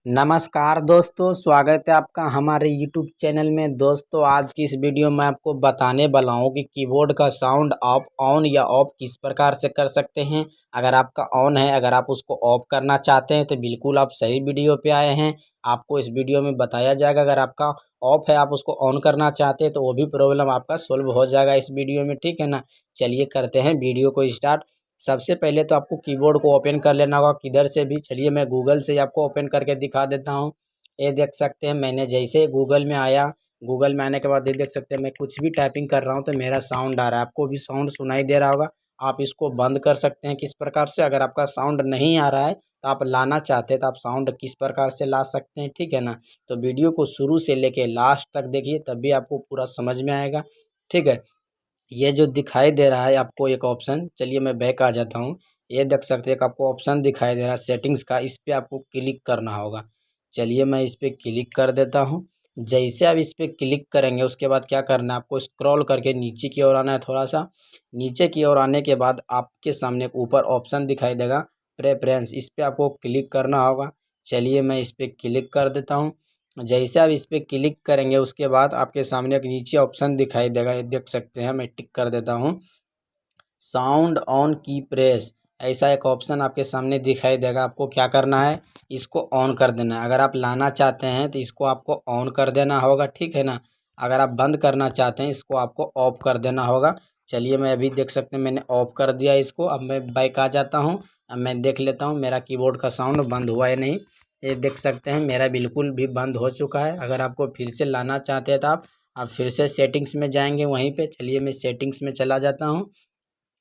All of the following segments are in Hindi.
नमस्कार दोस्तों, स्वागत है आपका हमारे YouTube चैनल में। दोस्तों आज की इस वीडियो में आपको बताने वाला हूँ कि कीबोर्ड का साउंड आप ऑन या ऑफ किस प्रकार से कर सकते हैं। अगर आपका ऑन है, अगर आप उसको ऑफ करना चाहते हैं तो बिल्कुल आप सही वीडियो पे आए हैं। आपको इस वीडियो में बताया जाएगा। अगर आपका ऑफ है, आप उसको ऑन करना चाहते हैं तो वो भी प्रॉब्लम आपका सोल्व हो जाएगा इस वीडियो में, ठीक है ना। चलिए करते हैं वीडियो को स्टार्ट। सबसे पहले तो आपको कीबोर्ड को ओपन कर लेना होगा किधर से भी। चलिए मैं गूगल से आपको ओपन करके दिखा देता हूँ। ये देख सकते हैं, मैंने जैसे गूगल में आया, गूगल में आने के बाद ये देख सकते हैं मैं कुछ भी टाइपिंग कर रहा हूँ तो मेरा साउंड आ रहा है। आपको भी साउंड सुनाई दे रहा होगा। आप इसको बंद कर सकते हैं किस प्रकार से। अगर आपका साउंड नहीं आ रहा है तो आप लाना चाहते हैं तो आप साउंड किस प्रकार से ला सकते हैं, ठीक है ना। तो वीडियो को शुरू से लेके लास्ट तक देखिए, तभी आपको पूरा समझ में आएगा, ठीक है। ये जो दिखाई दे रहा है आपको एक ऑप्शन, चलिए मैं बैक आ जाता हूँ। ये देख सकते हैं एक आपको ऑप्शन दिखाई दे रहा है सेटिंग्स का, इस पे आपको क्लिक करना होगा। चलिए मैं इस पे क्लिक कर देता हूँ। जैसे आप इस पे क्लिक करेंगे उसके बाद क्या करना है, आपको स्क्रॉल करके नीचे की ओर आना है। थोड़ा सा नीचे की ओर आने के बाद आपके सामने एक ऊपर ऑप्शन दिखाई देगा प्रेफरेंस, इस पे आपको क्लिक करना होगा। चलिए मैं इस पे क्लिक कर देता हूँ। जैसे आप इस पे क्लिक करेंगे उसके बाद आपके सामने एक नीचे ऑप्शन दिखाई देगा, ये देख सकते हैं। मैं टिक कर देता हूँ, साउंड ऑन की प्रेस, ऐसा एक ऑप्शन आपके सामने दिखाई देगा। आपको क्या करना है, इसको ऑन कर देना है। अगर आप लाना चाहते हैं तो इसको आपको ऑन कर देना होगा, ठीक है ना। अगर आप बंद करना चाहते हैं इसको आपको ऑफ कर देना होगा। चलिए मैं अभी देख सकते हैं मैंने ऑफ कर दिया इसको। अब मैं बैक आ जाता हूँ। अब मैं देख लेता हूँ मेरा कीबोर्ड का साउंड बंद हुआ है नहीं। ये देख सकते हैं मेरा बिल्कुल भी बंद हो चुका है। अगर आपको फिर से लाना चाहते हैं तो आप फिर से सेटिंग्स में जाएंगे वहीं पे। चलिए मैं सेटिंग्स में चला जाता हूँ।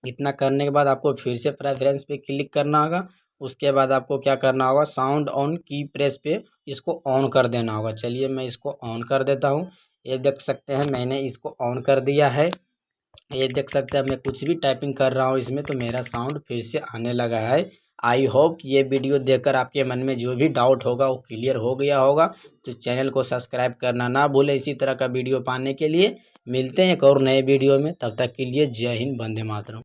इतना करने के बाद आपको फिर से प्रेफरेंस पे क्लिक करना होगा। उसके बाद आपको क्या करना होगा, साउंड ऑन की प्रेस पे इसको ऑन कर देना होगा। चलिए मैं इसको ऑन कर देता हूँ। ये देख सकते हैं मैंने इसको ऑन कर दिया है। ये देख सकते हैं मैं कुछ भी टाइपिंग कर रहा हूँ इसमें तो मेरा साउंड फिर से आने लगा है। आई होप ये वीडियो देखकर आपके मन में जो भी डाउट होगा वो क्लियर हो गया होगा। तो चैनल को सब्सक्राइब करना ना भूलें इसी तरह का वीडियो पाने के लिए। मिलते हैं एक और नए वीडियो में, तब तक के लिए जय हिंद, वंदे मातरम।